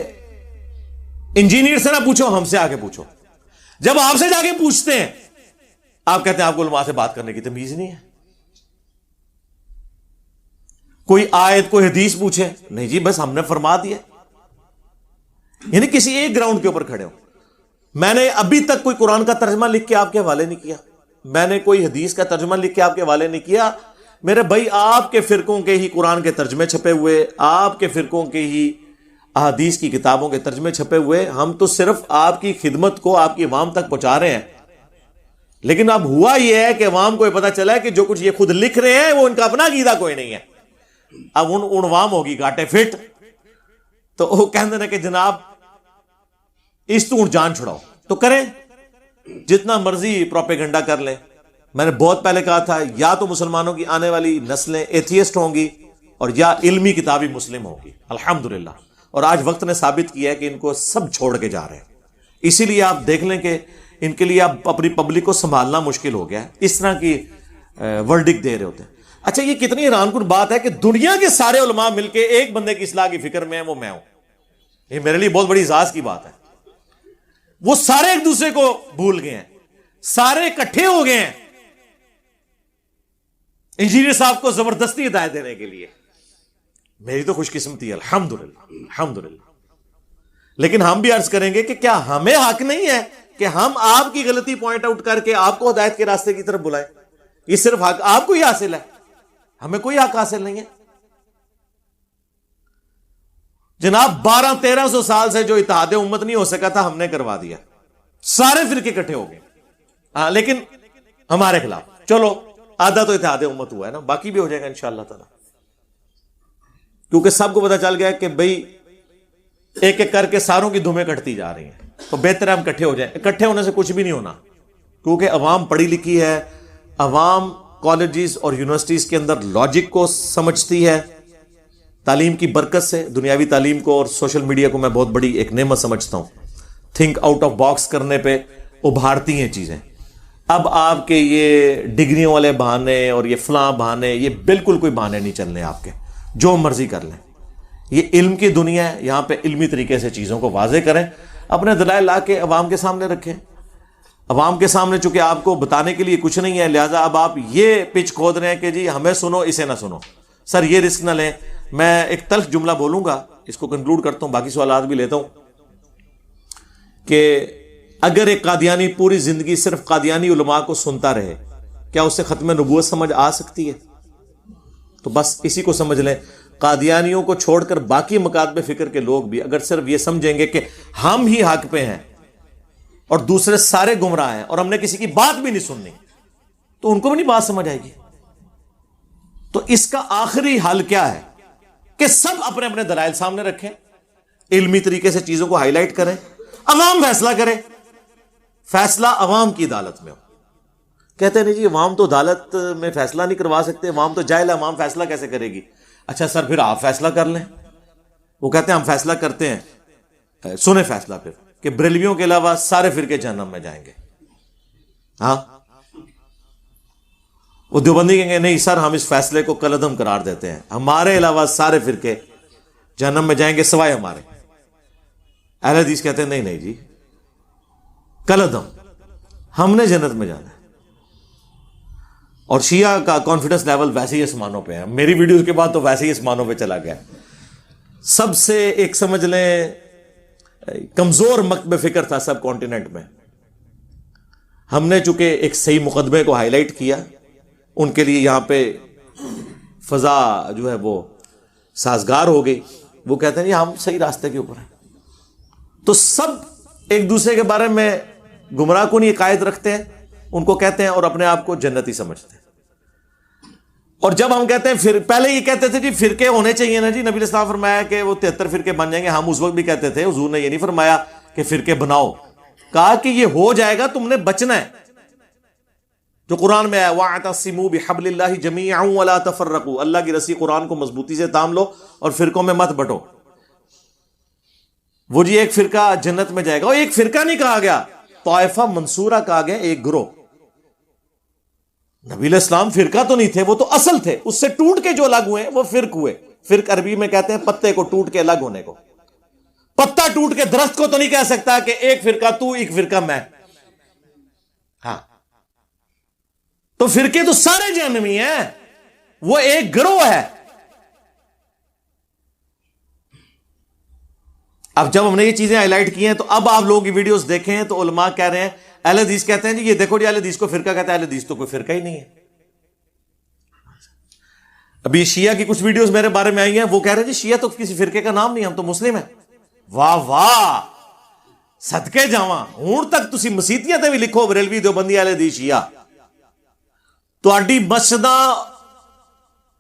انجینئر سے نہ پوچھو، ہم سے آگے پوچھو. جب آپ سے جا کے پوچھتے ہیں، آپ کہتے ہیں آپ کو علماء سے بات کرنے کی تمیز نہیں ہے. کوئی آیت، کوئی حدیث پوچھے، نہیں جی بس ہم نے فرما دیا. یعنی کسی ایک گراؤنڈ کے اوپر کھڑے ہو. میں نے ابھی تک کوئی قرآن کا ترجمہ لکھ کے آپ کے حوالے نہیں کیا، میں نے کوئی حدیث کا ترجمہ لکھ کے آپ کے حوالے نہیں کیا. میرے بھائی، آپ کے فرقوں کے ہی قرآن کے ترجمے چھپے ہوئے، آپ کے فرقوں کے ہی احادیث کی کتابوں کے ترجمے چھپے ہوئے. ہم تو صرف آپ کی خدمت کو آپ کی عوام تک پہنچا رہے ہیں. لیکن اب ہوا یہ ہے کہ عوام کو یہ پتا چلا ہے کہ جو کچھ یہ خود لکھ رہے ہیں وہ ان کا اپنا عقیدہ کوئی نہیں ہے. اب عنوام ہوگی گاٹے فٹ، تو وہ کہتے ہیں کہ جناب اس تو جان چھڑاؤ تو کریں، جتنا مرضی پروپیگنڈا کر لیں. میں نے بہت پہلے کہا تھا، یا تو مسلمانوں کی آنے والی نسلیں ایتھیسٹ ہوں گی اور یا علمی کتابی مسلم ہوگی. الحمدللہ. اور آج وقت نے ثابت کیا ہے کہ ان کو سب چھوڑ کے جا رہے ہیں. اسی لیے آپ دیکھ لیں کہ ان کے لیے اب اپنی پبلک کو سنبھالنا مشکل ہو گیا ہے، اس طرح کی ورڈک دے رہے ہوتے ہیں. اچھا، یہ کتنی حیران کن بات ہے کہ دنیا کے سارے علماء مل کے ایک بندے کی اصلاح کی فکر میں ہیں، وہ میں ہوں. یہ میرے لیے بہت بڑی اعزاز کی بات ہے. وہ سارے ایک دوسرے کو بھول گئے ہیں، سارے اکٹھے ہو گئے ہیں انجینئر صاحب کو زبردستی ہدایت دینے کے لیے. میری تو خوش قسمتی ہے، الحمدللہ الحمدللہ. لیکن ہم بھی عرض کریں گے کہ کیا ہمیں حق نہیں ہے کہ ہم آپ کی غلطی پوائنٹ آؤٹ کر کے آپ کو ہدایت کے راستے کی طرف بلائیں؟ یہ صرف حق آپ کو ہی حاصل ہے، ہمیں کوئی حق حاصل نہیں ہے. جناب 1200-1300 سال سے جو اتحاد امت نہیں ہو سکا تھا، ہم نے کروا دیا. سارے فرقے اکٹھے ہو گئے. ہاں لیکن ہمارے خلاف. چلو آدھا تو اتحاد امت ہوا ہے نا, باقی بھی ہو جائے گا انشاءاللہ تعالی, کیونکہ سب کو پتا چل گیا کہ بھئی ایک ایک کر کے ساروں کی دھومیں کٹتی جا رہی ہیں, تو بہتر ہے ہم اکٹھے ہو جائیں. اکٹھے ہونے سے کچھ بھی نہیں ہونا, کیونکہ عوام پڑھی لکھی ہے, عوام کالجز اور یونیورسٹیز کے اندر لاجک کو سمجھتی ہے. تعلیم کی برکت سے, دنیاوی تعلیم کو اور سوشل میڈیا کو میں بہت بڑی ایک نعمت سمجھتا ہوں. تھنک آؤٹ آف باکس کرنے پہ ابھارتی ہیں چیزیں. اب آپ کے یہ ڈگریوں والے بہانے اور یہ فلاں بہانے, یہ بالکل کوئی بہانے نہیں چلنے آپ کے, جو مرضی کر لیں. یہ علم کی دنیا ہے, یہاں پہ علمی طریقے سے چیزوں کو واضح کریں, اپنے دلائل لا کے عوام کے سامنے رکھیں. عوام کے سامنے چونکہ آپ کو بتانے کے لیے کچھ نہیں ہے, لہٰذا اب آپ یہ پچ کھود رہے ہیں کہ جی ہمیں سنو اسے نہ سنو. سر یہ رسک نہ لیں. میں ایک تلخ جملہ بولوں گا, اس کو کنکلوڈ کرتا ہوں, باقی سوالات بھی لیتا ہوں, کہ اگر ایک قادیانی پوری زندگی صرف قادیانی علماء کو سنتا رہے, کیا اسے ختم نبوت سمجھ آ سکتی ہے؟ تو بس اسی کو سمجھ لیں, قادیانیوں کو چھوڑ کر باقی مکاتب فکر کے لوگ بھی اگر صرف یہ سمجھیں گے کہ ہم ہی حق پہ ہیں اور دوسرے سارے گمراہ ہیں اور ہم نے کسی کی بات بھی نہیں سننی, تو ان کو بھی نہیں بات سمجھ آئے گی. تو اس کا آخری حل کیا ہے کہ سب اپنے اپنے دلائل سامنے رکھیں, علمی طریقے سے چیزوں کو ہائی لائٹ کریں, عوام فیصلہ کرے, فیصلہ عوام کی عدالت میں ہو. کہتے ہیں نہیں جی عوام تو عدالت میں فیصلہ نہیں کروا سکتے, عوام تو جاہل ہے, عوام فیصلہ کیسے کرے گی؟ اچھا سر پھر آپ فیصلہ کر لیں. وہ کہتے ہیں ہم فیصلہ کرتے ہیں, سنیں فیصلہ پھر, کہ بریلویوں کے علاوہ سارے فرقے جہنم میں جائیں گے. ہاں وہ دیوبندی کہیں گے نہیں سر ہم اس فیصلے کو کالعدم قرار دیتے ہیں, ہمارے علاوہ سارے فرقے جہنم میں جائیں گے سوائے ہمارے. اہل حدیث کہتے ہیں نہیں نہیں جی کالعدم, ہم نے جنت میں جانا ہے. اور شیعہ کا کانفیڈنس لیول ویسے ہی آسمانوں پہ ہے, میری ویڈیوز کے بعد تو ویسے ہی آسمانوں پہ چلا گیا. سب سے ایک سمجھ لیں کمزور مکتب فکر تھا سب کانٹیننٹ میں. ہم نے چونکہ ایک صحیح مقدمے کو ہائی لائٹ کیا, ان کے لیے یہاں پہ فضا جو ہے وہ سازگار ہو گئی. وہ کہتے ہیں ہم صحیح راستے کے اوپر ہیں. تو سب ایک دوسرے کے بارے میں گمراہ کن عقائد رکھتے ہیں, ان کو کہتے ہیں اور اپنے آپ کو جنتی سمجھتے ہیں. اور جب ہم کہتے ہیں پھر پہلے یہ کہتے تھے جی فرقے ہونے چاہیے نا جی, نبی علیہ السلام فرمایا کہ وہ 73 فرقے بن جائیں گے. ہم اس وقت بھی کہتے تھے, حضور نے یہ نہیں فرمایا کہ فرقے بناؤ, کہا کہ یہ ہو جائے گا, تم نے بچنا ہے. جو قرآن میں ہے وَاعْتَصِمُوا بِحَبْلِ اللَّهِ جَمِيعًا وَلَا تَفَرَّقُوا, اللہ کی رسی قرآن کو مضبوطی سے تام لو اور فرقوں میں مت بٹو. وہ جی ایک فرقہ جنت میں جائے گا, اور ایک فرقہ نہیں کہا گیا, طائفہ منصورہ کہا گیا, ایک گروہ. نبی علیہ السلام فرقہ تو نہیں تھے, وہ تو اصل تھے, اس سے ٹوٹ کے جو الگ ہوئے وہ فرق ہوئے. فرق عربی میں کہتے ہیں پتے کو ٹوٹ کے الگ ہونے کو. پتا ٹوٹ کے درخت کو تو نہیں کہہ سکتا کہ ایک فرقہ تو ایک فرقہ میں. ہاں تو فرقے تو سارے جہنمی ہیں, وہ ایک گروہ ہے. اب جب ہم نے یہ چیزیں ہائی لائٹ کی ہیں تو اب آپ لوگوں کی ویڈیوز دیکھیں تو علماء کہہ رہے ہیں, اہل حدیث کہتے ہیں جی یہ دیکھو جی اہل حدیث کو فرقہ کہتا ہے, اہل حدیث تو کوئی فرقہ ہی نہیں ہے. ابھی شیعہ کی کچھ ویڈیوز میرے بارے میں آئی ہیں, وہ کہہ رہے ہیں جی شیعہ تو کسی فرقے کا نام نہیں, ہم تو مسلم ہیں. واہ واہ صدقے جاواں, ہوں تک تسی مسیتیاں تے بھی لکھو بریلوی دیوبندی اہل حدیث شیعہ, تہاڈی مسجداں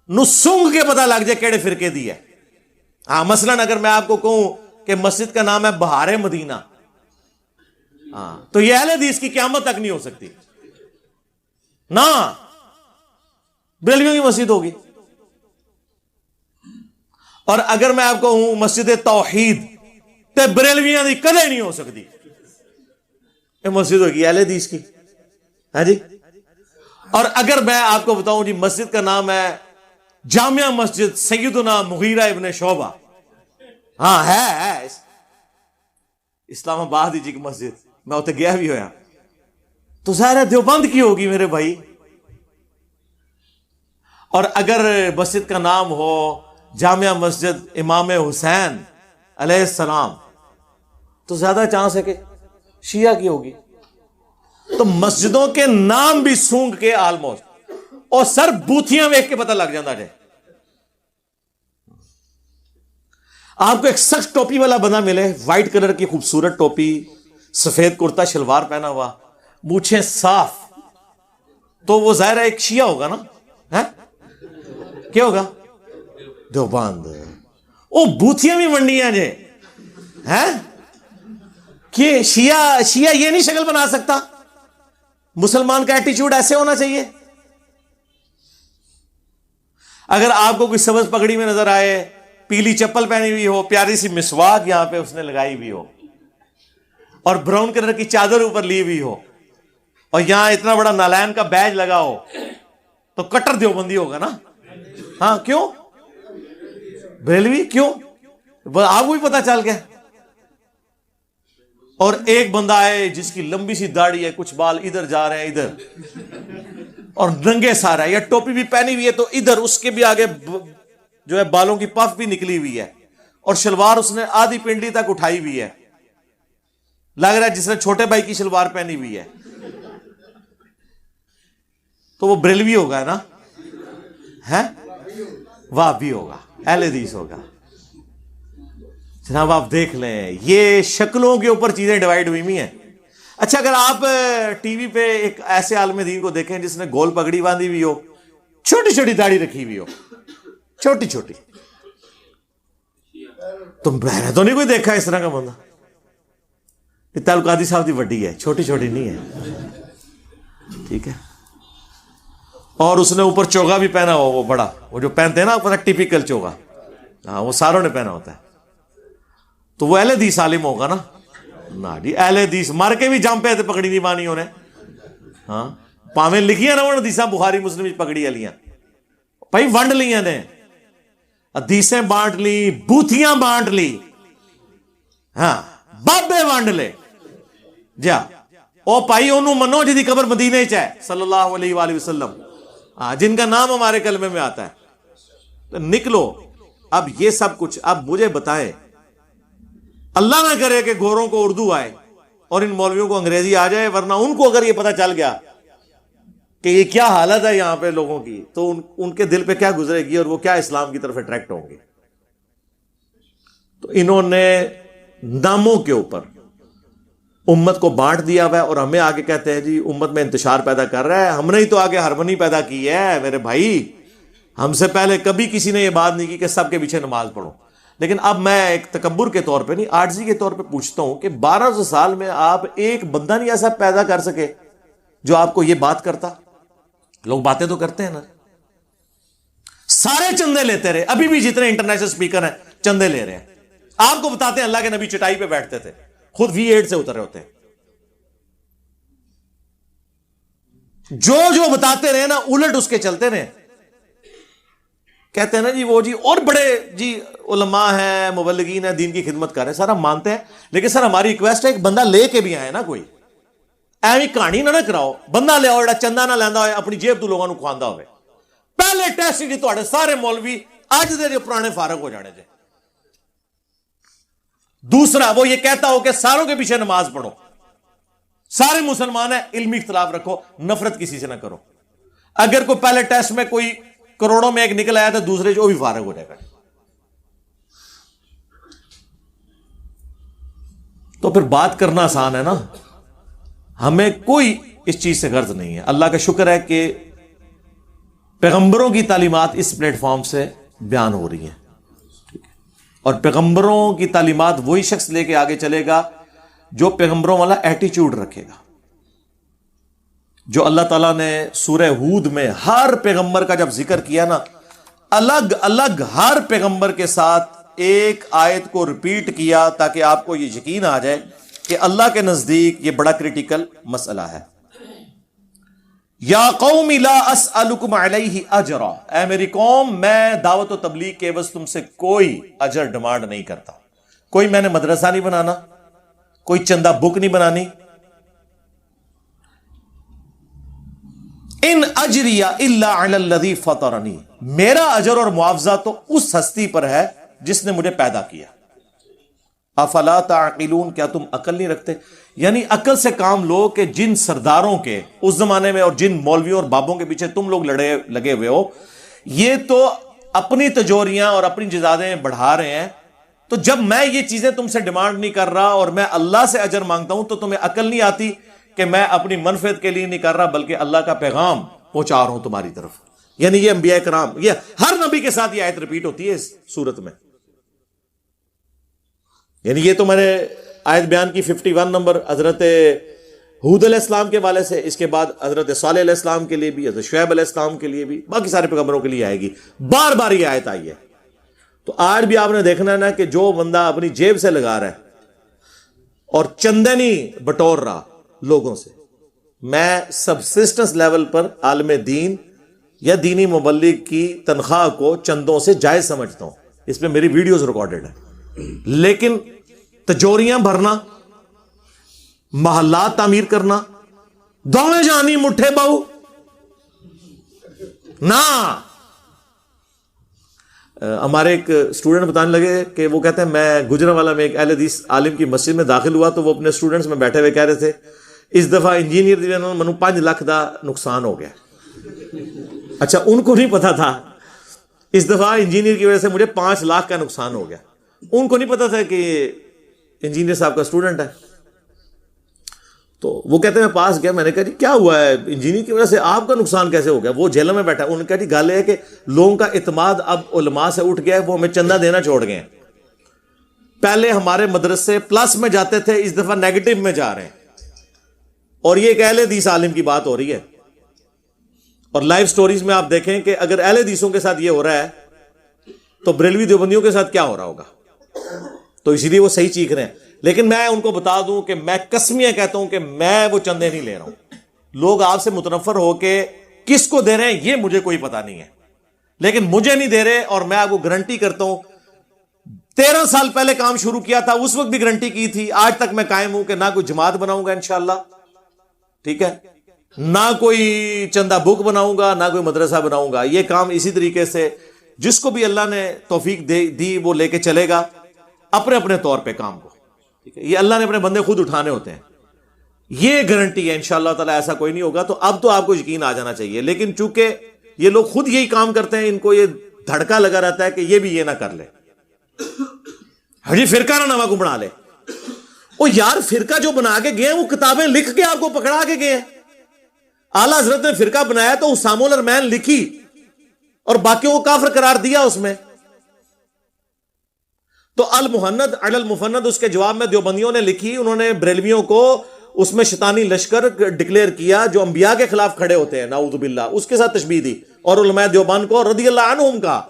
نو سونگ کے پتہ لگ جائے کیڑے فرقے دی ہے. ہاں مثلاً اگر میں آپ کو کہوں کہ مسجد کا نام ہے بہار مدینہ, ہاں تو یہ اہل حدیث کی قیامت تک نہیں ہو سکتی نا, بریلویوں کی مسجد ہوگی. اور اگر میں آپ کو ہوں مسجد توحید, تے بریلویاں دی کدے نہیں ہو سکتی, یہ مسجد ہوگی اہل حدیث کی. ہاں جی. اور اگر میں آپ کو بتاؤں جی مسجد کا نام ہے جامعہ مسجد سیدنا مغیرہ ابن شعبہ, ہاں ہے اسلام آباد جی کی مسجد, میں اتنے گیا بھی ہویا, تو ظاہر دیوبند کی ہوگی میرے بھائی. اور اگر مسجد کا نام ہو جامعہ مسجد امام حسین علیہ السلام, تو زیادہ چانس ہے کہ شیعہ کی ہوگی. تو مسجدوں کے نام بھی سونگ کے آلموسٹ, اور سر بوتھیاں ویکھ کے پتہ لگ جاتا ہے. آپ کو ایک سخت ٹوپی والا بندہ ملے, وائٹ کلر کی خوبصورت ٹوپی, سفید کرتا شلوار پہنا ہوا, مونچھیں صاف, تو وہ ظاہر ہے ایک شیعہ ہوگا نا. کیا ہوگا؟ دیوبند. او بوتھیاں بھی منڈیاں جے ہیں کہ شیعہ یہ نہیں شکل بنا سکتا. مسلمان کا ایٹیچیوڈ ایسے ہونا چاہیے. اگر آپ کو کوئی سبز پگڑی میں نظر آئے, پیلی چپل پہنی ہوئی ہو, پیاری سی مسواک یہاں پہ اس نے لگائی ہوئی ہو, اور براؤن کلر کی چادر اوپر لی ہوئی ہو, اور یہاں اتنا بڑا نالین کا بیج لگا ہو, تو کٹر دیوبندی ہوگا نا. ہاں کیوں؟ بریلوی کیوں؟ آپ کو بھی پتا چل گیا. اور ایک بندہ ہے جس کی لمبی سی داڑھی ہے, کچھ بال ادھر جا رہے ہیں ادھر, اور ننگے سارا ہے, یا ٹوپی بھی پہنی ہوئی ہے تو ادھر اس کے بھی آگے جو ہے بالوں کی پف بھی نکلی ہوئی ہے, اور شلوار اس نے آدھی پنڈلی تک اٹھائی ہوئی ہے, لگ رہا ہے جس نے چھوٹے بھائی کی شلوار پہنی ہوئی ہے, تو وہ بریلوی ہوگا نا, ہے وہابی ہوگا, اہل حدیث ہوگا. جناب آپ دیکھ لیں, یہ شکلوں کے اوپر چیزیں ڈیوائیڈ ہوئی ہیں. اچھا اگر آپ ٹی وی پہ ایک ایسے عالم دین کو دیکھیں جس نے گول پگڑی باندھی ہوئی ہو, چھوٹی چھوٹی داڑھی رکھی ہوئی ہو, چھوٹی چھوٹی, تو میں نے تو نہیں کوئی دیکھا اس طرح کا بندہ. تعلقاتی صاحب دی وڈی ہے, چھوٹی چھوٹی نہیں ہے, ٹھیک ہے. اور اس نے اوپر چوگا بھی پہنا ہو, وہ بڑا, وہ جو پہنتے ہیں نا اوپر ٹیپیکل چوگا, ہاں وہ ساروں نے پہنا ہوتا ہے. تو وہ اہل حدیث عالم ہوگا نا جی. اہل حدیث مر کے بھی جم پہ تھے, پکڑی نہیں بانی انہیں. ہاں پاویں لکھیاں نا حدیثاں بخاری مسلم پکڑی والیاں, بھائی ونڈ لیاں نے, حدیثیں بانٹ لی, بوتھیاں بانٹ لی, ہاں بابے ونڈ لے جا. او بھائی انہوں منو جی قبر مدینے چ ہے صلی اللہ علیہ وآلہ وسلم, ہاں جن کا نام ہمارے کلمے میں آتا ہے. تو نکلو اب یہ سب کچھ. اب مجھے بتائیں, اللہ نہ کرے کہ گوروں کو اردو آئے اور ان مولویوں کو انگریزی آ جائے, ورنہ ان کو اگر یہ پتا چل گیا کہ یہ کیا حالت ہے یہاں پہ لوگوں کی, تو ان کے دل پہ کیا گزرے گی, اور وہ کیا اسلام کی طرف اٹریکٹ ہوں گے. تو انہوں نے ناموں کے اوپر امت کو بانٹ دیا ہوا ہے, اور ہمیں آگے کہتے ہیں جی امت میں انتشار پیدا کر رہا ہے. ہم نے ہی تو آگے ہرمنی پیدا کی ہے میرے بھائی. ہم سے پہلے کبھی کسی نے یہ بات نہیں کی کہ سب کے پیچھے نماز پڑھو. لیکن اب میں ایک تکبر کے طور پہ نہیں, عاجزی کے طور پہ پوچھتا ہوں کہ 1200 سال میں آپ ایک بندہ نہیں ایسا پیدا کر سکے جو آپ کو یہ بات کرتا. لوگ باتیں تو کرتے ہیں نا, سارے چندے لیتے رہے, ابھی بھی جتنے انٹرنیشنل اسپیکر ہیں چندے لے رہے ہیں. آپ کو بتاتے ہیں اللہ کے نبی چٹائی پہ بیٹھتے تھے, خود V8 سے اترے ہوتے ہیں. جو بتاتے رہے نا الٹ اس کے چلتے رہے. کہتے ہیں نا جی وہ جی اور بڑے جی علماء ہیں, مبلغین ہیں, دین کی خدمت کر رہے ہیں, سر ہم مانتے ہیں, لیکن سر ہماری ریکویسٹ ہے ایک بندہ لے کے بھی آئے نا, کوئی ایویں کہانی نہ کراؤ, بندہ لے آؤ جڑا چندہ نہ لیندا ہوئے, اپنی جیب تو لوگوں کو کھواندا ہوئے. پہلے ٹیسٹ جی تواڈے سارے مولوی اج دے جو پرانے فارغ ہو جانے جے. دوسرا وہ یہ کہتا ہو کہ ساروں کے پیچھے نماز پڑھو, سارے مسلمان ہیں, علمی اختلاف رکھو, نفرت کسی سے نہ کرو. اگر کوئی پہلے ٹیسٹ میں کوئی کروڑوں میں ایک نکل آیا تو دوسرے جو بھی فارغ ہو جائے گا. تو پھر بات کرنا آسان ہے نا, ہمیں کوئی اس چیز سے غرض نہیں ہے. اللہ کا شکر ہے کہ پیغمبروں کی تعلیمات اس پلیٹ فارم سے بیان ہو رہی ہیں, اور پیغمبروں کی تعلیمات وہی شخص لے کے آگے چلے گا جو پیغمبروں والا ایٹیچیوڈ رکھے گا. جو اللہ تعالیٰ نے سورہ ہود میں ہر پیغمبر کا جب ذکر کیا نا, الگ الگ ہر پیغمبر کے ساتھ ایک آیت کو ریپیٹ کیا تاکہ آپ کو یہ یقین آ جائے کہ اللہ کے نزدیک یہ بڑا کریٹیکل مسئلہ ہے. یا قوم لا اسألکم علیہ اجرا, اے میری قوم میں دعوت و تبلیغ کے عوض تم سے کوئی اجر ڈیمانڈ نہیں کرتا. کوئی میں نے مدرسہ نہیں بنانا, کوئی چندہ بک نہیں بنانی. ان اجریہ الا علی الذی فطرنی, میرا اجر اور معاوضہ تو اس ہستی پر ہے جس نے مجھے پیدا کیا. افلا تعقلون, کیا تم عقل نہیں رکھتے؟ یعنی عقل سے کام لو کہ جن سرداروں کے اس زمانے میں اور جن مولویوں اور بابوں کے پیچھے تم لوگ لگے ہوئے ہو, یہ تو اپنی تجوریاں اور اپنی جزادیں بڑھا رہے ہیں, تو جب میں یہ چیزیں تم سے ڈیمانڈ نہیں کر رہا اور میں اللہ سے اجر مانگتا ہوں تو تمہیں عقل نہیں آتی کہ میں اپنی منفعت کے لیے نہیں کر رہا بلکہ اللہ کا پیغام پہنچا رہا ہوں تمہاری طرف. یعنی یہ انبیاء کرام، یہ ہر نبی کے ساتھ یہ آیت ریپیٹ ہوتی ہے اس صورت میں. یعنی یہ تو میں نے آیت بیان کی 51 نمبر حضرت ہود علیہ السلام کے والے سے، اس کے بعد حضرت صالح علیہ السلام کے لیے بھی، حضرت شعیب علیہ السلام کے لیے بھی، باقی سارے پیغمبروں کے لیے آئے گی. بار بار یہ آیت آئی ہے. تو آج بھی آپ نے دیکھنا ہے نا کہ جو بندہ اپنی جیب سے لگا رہا ہے اور چندے نہیں بٹور رہا لوگوں سے، میں سبسسٹنس لیول پر عالم دین یا دینی مبلغ کی تنخواہ کو چندوں سے جائز سمجھتا ہوں. اس پہ میری ویڈیوز ریکارڈڈ ہیں. لیکن تجوریاں بھرنا، محلات تعمیر کرنا، دوڑے جانی مٹھے باؤ نہ. ہمارے ایک اسٹوڈنٹ بتانے لگے کہ وہ کہتے ہیں میں گجرانوالہ میں ایک اہل حدیث عالم کی مسجد میں داخل ہوا تو وہ اپنے اسٹوڈنٹس میں بیٹھے ہوئے کہہ رہے تھے اس دفعہ انجینئر دی منو 5 لاکھ دا نقصان ہو گیا. اچھا ان کو نہیں پتا تھا اس دفعہ انجینئر کی وجہ سے مجھے 5 لاکھ کا نقصان ہو گیا. ان کو نہیں پتا تھا کہ انجینئر صاحب کا اسٹوڈنٹ ہے. تو وہ کہتے ہیں میں پاس گیا، میں نے کہا جی کیا ہوا ہے، انجینئر کی وجہ سے آپ کا نقصان کیسے ہو گیا؟ وہ جیل میں بیٹھا. انہوں نے کہا جی گل ہے کہ لوگوں کا اعتماد اب علماء سے اٹھ گیا ہے، وہ ہمیں چندہ دینا چھوڑ گئے ہیں. پہلے ہمارے مدرسے پلس میں جاتے تھے، اس دفعہ نیگیٹو میں جا رہے ہیں. اور یہ ایک اہل حدیث عالم کی بات ہو رہی ہے. اور لائیو سٹوریز میں آپ دیکھیں کہ اگر اہل حدیثوں کے ساتھ یہ ہو رہا ہے تو بریلوی دیوبندیوں کے ساتھ کیا ہو رہا ہوگا. تو اسی لیے وہ صحیح چیخ رہے ہیں. لیکن میں ان کو بتا دوں کہ میں قسمیاں کہتا ہوں کہ میں وہ چندے نہیں لے رہا ہوں. لوگ آپ سے متنفر ہو کے کس کو دے رہے ہیں یہ مجھے کوئی پتا نہیں ہے، لیکن مجھے نہیں دے رہے. اور میں آپ کو گارنٹی کرتا ہوں 13 سال پہلے کام شروع کیا تھا، اس وقت بھی گارنٹی کی تھی، آج تک میں قائم ہوں کہ نہ کوئی جماعت بناؤں گا انشاءاللہ، ٹھیک ہے، نہ کوئی چندہ بک بناؤں گا، نہ کوئی مدرسہ بناؤں گا. یہ کام اسی طریقے سے جس کو بھی اللہ نے توفیق دی وہ لے کے چلے گا اپنے اپنے طور پہ کام کو. ٹھیک ہے، یہ اللہ نے اپنے بندے خود اٹھانے ہوتے ہیں. یہ گارنٹی ہے انشاءاللہ تعالی ایسا کوئی نہیں ہوگا. تو اب تو آپ کو یقین آ جانا چاہیے. لیکن چونکہ یہ لوگ خود یہی کام کرتے ہیں، ان کو یہ دھڑکا لگا رہتا ہے کہ یہ بھی یہ نہ کر لے، ہجی فرقہ نہ نواں کو بنا لے. او یار فرقہ جو بنا کے گئے ہیں وہ کتابیں لکھ کے آپ کو پکڑا کے گئے ہیں. اعلیٰ حضرت نے فرقہ بنایا تو اسامہ الارمین لکھی اور باقیوں کو کافر قرار دیا اس میں. تو المہند علی المفند اس کے جواب میں دیوبندیوں نے لکھی، انہوں نے بریلویوں کو اس میں شیطانی لشکر ڈکلیئر کیا جو انبیاء کے خلاف کھڑے ہوتے ہیں، نعوذ باللہ، اس کے ساتھ تشبیہ دی، اور علماء دیوبند کو رضی اللہ عنہم کا.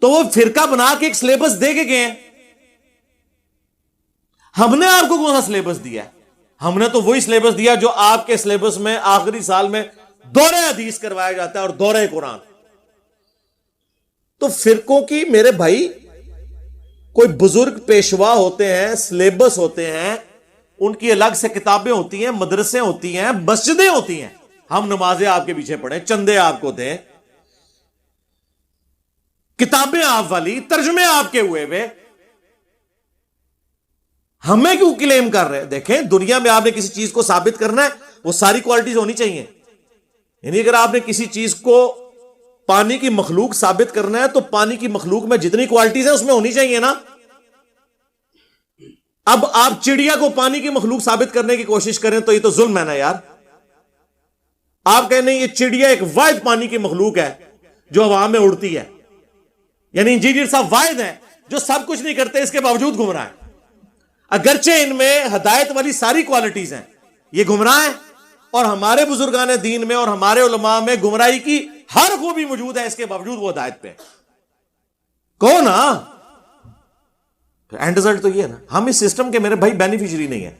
تو وہ فرقہ بنا کے ایک سلیبس دے کے گئے ہیں. ہم نے آپ کو کون سا سلیبس دیا ہے؟ ہم نے تو وہی سلیبس دیا جو آپ کے سلیبس میں آخری سال میں دورہ حدیث کروایا جاتا ہے اور دورہ قرآن. تو فرقوں کی میرے بھائی کوئی بزرگ پیشوا ہوتے ہیں، سلیبس ہوتے ہیں، ان کی الگ سے کتابیں ہوتی ہیں، مدرسے ہوتی ہیں، مسجدیں ہوتی ہیں. ہم نمازیں آپ کے پیچھے پڑھیں، چندے آپ کو دیں، کتابیں آپ والی، ترجمے آپ کے ہوئے، ہمیں کیوں کلیم کر رہے ہیں؟ دیکھیں دنیا میں آپ نے کسی چیز کو ثابت کرنا ہے وہ ساری کوالٹیز ہونی چاہیے. یعنی اگر آپ نے کسی چیز کو پانی کی مخلوق ثابت کرنا ہے تو پانی کی مخلوق میں جتنی کوالٹیز ہیں اس میں ہونی چاہیے نا. اب آپ چڑیا کو پانی کی مخلوق ثابت کرنے کی کوشش کریں تو یہ تو ظلم ہے نا یار. آپ کہیں نہیں یہ چڑیا ایک واحد پانی کی مخلوق ہے جو ہوا میں اڑتی ہے. یعنی انجینئر صاحب واحد ہیں جو سب کچھ نہیں کرتے، اس کے باوجود گمراہ ہیں. اگرچہ ان میں ہدایت والی ساری کوالٹیز ہیں، یہ گمراہ ہیں. اور ہمارے بزرگان دین میں اور ہمارے علماء میں گمراہی کی ہر خوبی موجود ہے، اس کے باوجود وہ ہدایت پہ کون نا. اینڈ رزلٹ تو یہ ہے نا، ہم اس سسٹم کے میرے بھائی بینیفیشری نہیں ہیں.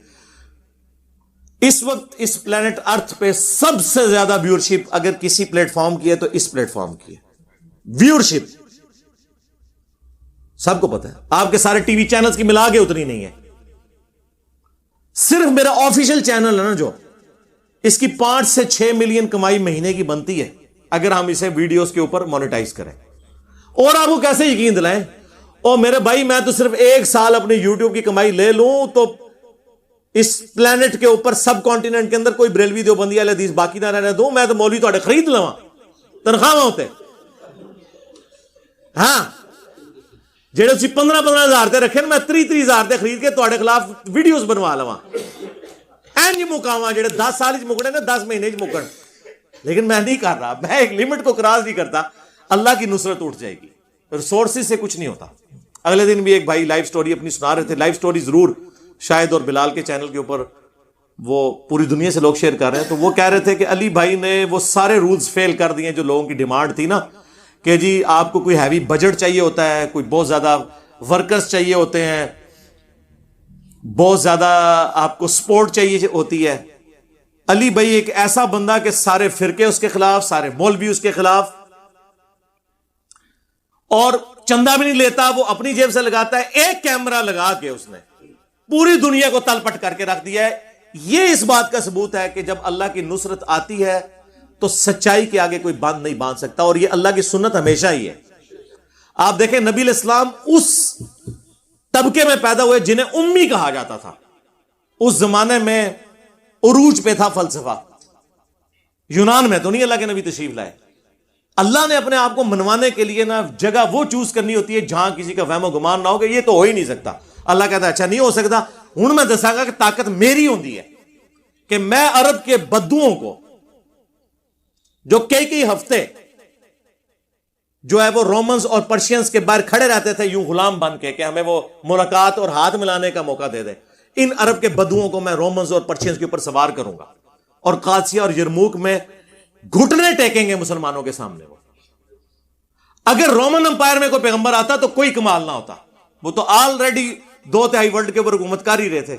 اس وقت اس پلانٹ ارتھ پہ سب سے زیادہ ویورشپ اگر کسی پلیٹ فارم کی ہے تو اس پلیٹ فارم کی ہے. ویورشپ سب کو پتا ہے، آپ کے سارے ٹی وی چینلز کی ملا کے اتنی نہیں ہے. صرف میرا آفیشیل چینل ہے نا جو، اس کی 5 سے 6 ملین کمائی مہینے کی بنتی ہے اگر ہم اسے ویڈیوز کے اوپر مونیٹائز کریں. اور آپ کو کیسے یقین دلائیں؟ اور میرے بھائی میں تو صرف 1 سال اپنی یوٹیوب کی کمائی لے لوں تو اس پلانٹ کے اوپر سب کانٹیننٹ کے اندر کوئی بریلوی دیوبندی اہل حدیث باقی نہ رہنے دوں. میں تو مولوی تھوڑے خرید لواں، تنخواہ ہوتے. ہاں ਜਿਹੜੇ ਤੁਸੀਂ 15,000 ਤੇ ਰੱਖੇ ਨੇ, ਮੈਂ 30,000 ਤੇ ਖਰੀਦ ਕੇ ਤੁਹਾਡੇ ਖਿਲਾਫ ਵੀਡੀਓਜ਼ ਬਣਵਾ ਲਵਾਂ, ਇੰਜ ਮੁਕਾਵਾਂ ਜਿਹੜੇ 10 ਸਾਲ ਚ ਮੁਕਣੇ ਨੇ 10 ਮਹੀਨੇ ਚ ਮੁਕਣ, لیکن میں نہیں کر رہا, میں ایک لمٹ کو کراس نہیں کرتا. اللہ کی نصرت اٹھ جائے گی, ریسورسز سے کچھ نہیں ہوتا. اگلے دن بھی ایک بھائی لائیو سٹوری اپنی سنا رہے تھے, لائیو سٹوری ضرور شاہد اور بلال کے چینل کے اوپر وہ پوری دنیا سے لوگ شیئر کر رہے ہیں. تو وہ کہہ رہے تھے کہ علی بھائی نے وہ سارے رولز فیل کر دیے جو لوگوں کی ڈیمانڈ تھی نا, کہ جی آپ کو کوئی ہیوی بجٹ چاہیے ہوتا ہے, کوئی بہت زیادہ ورکرز چاہیے ہوتے ہیں, بہت زیادہ آپ کو سپورٹ چاہیے ہوتی ہے. علی بھائی ایک ایسا بندہ کہ سارے فرقے اس کے خلاف, سارے مولوی اس کے خلاف, اور چندہ بھی نہیں لیتا, وہ اپنی جیب سے لگاتا ہے. ایک کیمرہ لگا کے اس نے پوری دنیا کو تل پٹ کر کے رکھ دیا ہے. یہ اس بات کا ثبوت ہے کہ جب اللہ کی نصرت آتی ہے تو سچائی کے آگے کوئی باندھ نہیں باندھ سکتا, اور یہ اللہ کی سنت ہمیشہ ہی ہے. آپ دیکھیں نبی علیہ السلام اس طبقے میں پیدا ہوئے جنہیں امی کہا جاتا تھا. اس زمانے میں عروج پہ تھا فلسفہ, یونان میں تو نہیں اللہ کے نبی تشریف لائے. اللہ نے اپنے آپ کو منوانے کے لیے نا جگہ وہ چوز کرنی ہوتی ہے جہاں کسی کا وہم و گمان نہ ہو کہ یہ تو ہو ہی نہیں سکتا. اللہ کہتا ہے اچھا نہیں ہو سکتا, ہوں میں دساں گا کہ طاقت میری ہوتی ہے کہ میں عرب کے بدوؤں کو جو کئی ہفتے جو ہے وہ رومنز اور پرشینز کے باہر کھڑے رہتے تھے یوں غلام بن کے کہ ہمیں وہ ملاقات اور ہاتھ ملانے کا موقع دے دے, ان عرب کے بدوؤں کو میں رومنز اور پرشینز کے اوپر سوار کروں گا, اور قادسیہ اور یرموک میں گھٹنے ٹیکیں گے مسلمانوں کے سامنے. وہ اگر رومن امپائر میں کوئی پیغمبر آتا تو کوئی کمال نہ ہوتا, وہ تو آلریڈی 2/3 ورلڈ کے اوپر حکومت کر ہی رہے تھے.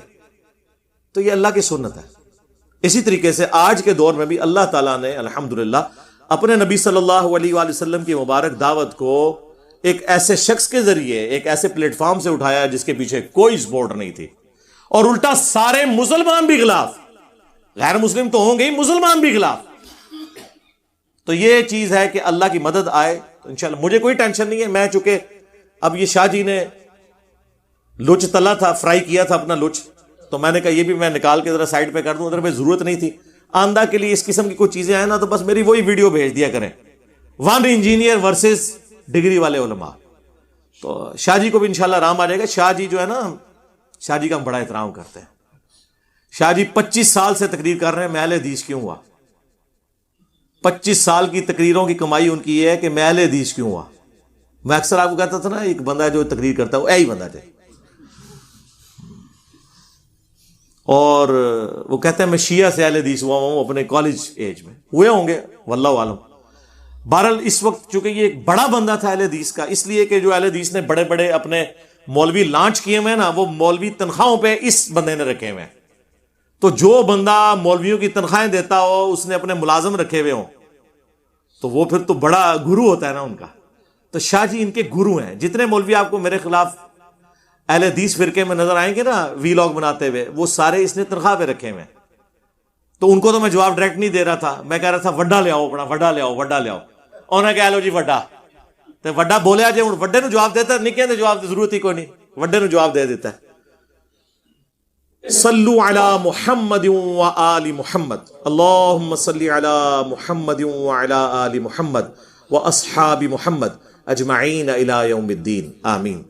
تو یہ اللہ کی سنت ہے. اسی طریقے سے آج کے دور میں بھی اللہ تعالیٰ نے الحمدللہ اپنے نبی صلی اللہ علیہ وآلہ وسلم کی مبارک دعوت کو ایک ایسے شخص کے ذریعے ایک ایسے پلیٹ فارم سے اٹھایا جس کے پیچھے کوئی سپورٹ نہیں تھی, اور الٹا سارے مسلمان بھی خلاف, غیر مسلم تو ہوں گے ہی, مسلمان بھی خلاف. تو یہ چیز ہے کہ اللہ کی مدد آئے تو انشاءاللہ مجھے کوئی ٹینشن نہیں ہے. میں چونکہ اب یہ شاہ جی نے لچ تلا تھا, فرائی کیا تھا اپنا لچ, تو میں نے کہا یہ بھی میں نکال کے ذرا سائڈ پہ کر دوں, ادھر پہ ضرورت نہیں تھی. آندہ کے لیے اس قسم کی کوئی چیزیں آئیں نا تو بس میری وہی ویڈیو بھیج دیا کریں, 1 انجینئر ورسز ڈگری والے علماء. تو شاہ جی کو بھی انشاءاللہ آرام آ جائے گا. شاہ جی جو ہے نا, شاہ جی کا ہم بڑا احترام کرتے ہیں. شاہ جی 25 سال سے تقریر کر رہے ہیں, میں اہل حدیث کیوں ہوا. 25 سال کی تقریروں کی کمائی ان کی یہ ہے کہ میں اہل حدیث کیوں ہوا. میں اکثر آپ کو کہتا تھا نا ایک بندہ جو تقریر کرتا ہے وہ یہی بندہ تھے, اور وہ کہتے ہیں میں شیعہ سے اہل حدیث ہوا ہوں اپنے کالج ایج میں, ہوئے ہوں گے واللہ عالم. بہرحال اس وقت چونکہ یہ ایک بڑا بندہ تھا اہل حدیث کا, اس لیے کہ جو اہل حدیث نے بڑے بڑے اپنے مولوی لانچ کیے ہوئے ہیں نا, وہ مولوی تنخواہوں پہ اس بندے نے رکھے ہوئے ہیں. تو جو بندہ مولویوں کی تنخواہیں دیتا ہو اس نے اپنے ملازم رکھے ہوئے ہوں تو وہ پھر تو بڑا گرو ہوتا ہے نا ان کا. تو شاہ جی ان کے گرو ہیں. جتنے مولوی آپ کو میرے خلاف اہل حدیث فرقے میں نظر آئیں گے نا وی لاگ بناتے ہوئے, وہ سارے اس نے تنخواہ پہ رکھے ہوئے ہیں. تو ان کو تو میں جواب ڈائریکٹ نہیں دے رہا تھا, میں کہہ رہا تھا وڈا لے آؤ, اپنا وڈا لے آؤ, وڈا لے آؤ. انہیں کہہ لو جی وڈا, تو وڈا بولیا جی ہوں وڈے نو جواب دیتا, نہیں کہتے جواب کی ضرورت ہی کوئی نہیں, وڈے نو جواب دے دیتا ہے. صلو علی محمد و آل محمد, اللہم صلی علی محمد و علی آل محمد و اصحاب محمد اجمعین الی یوم الدین, آمین.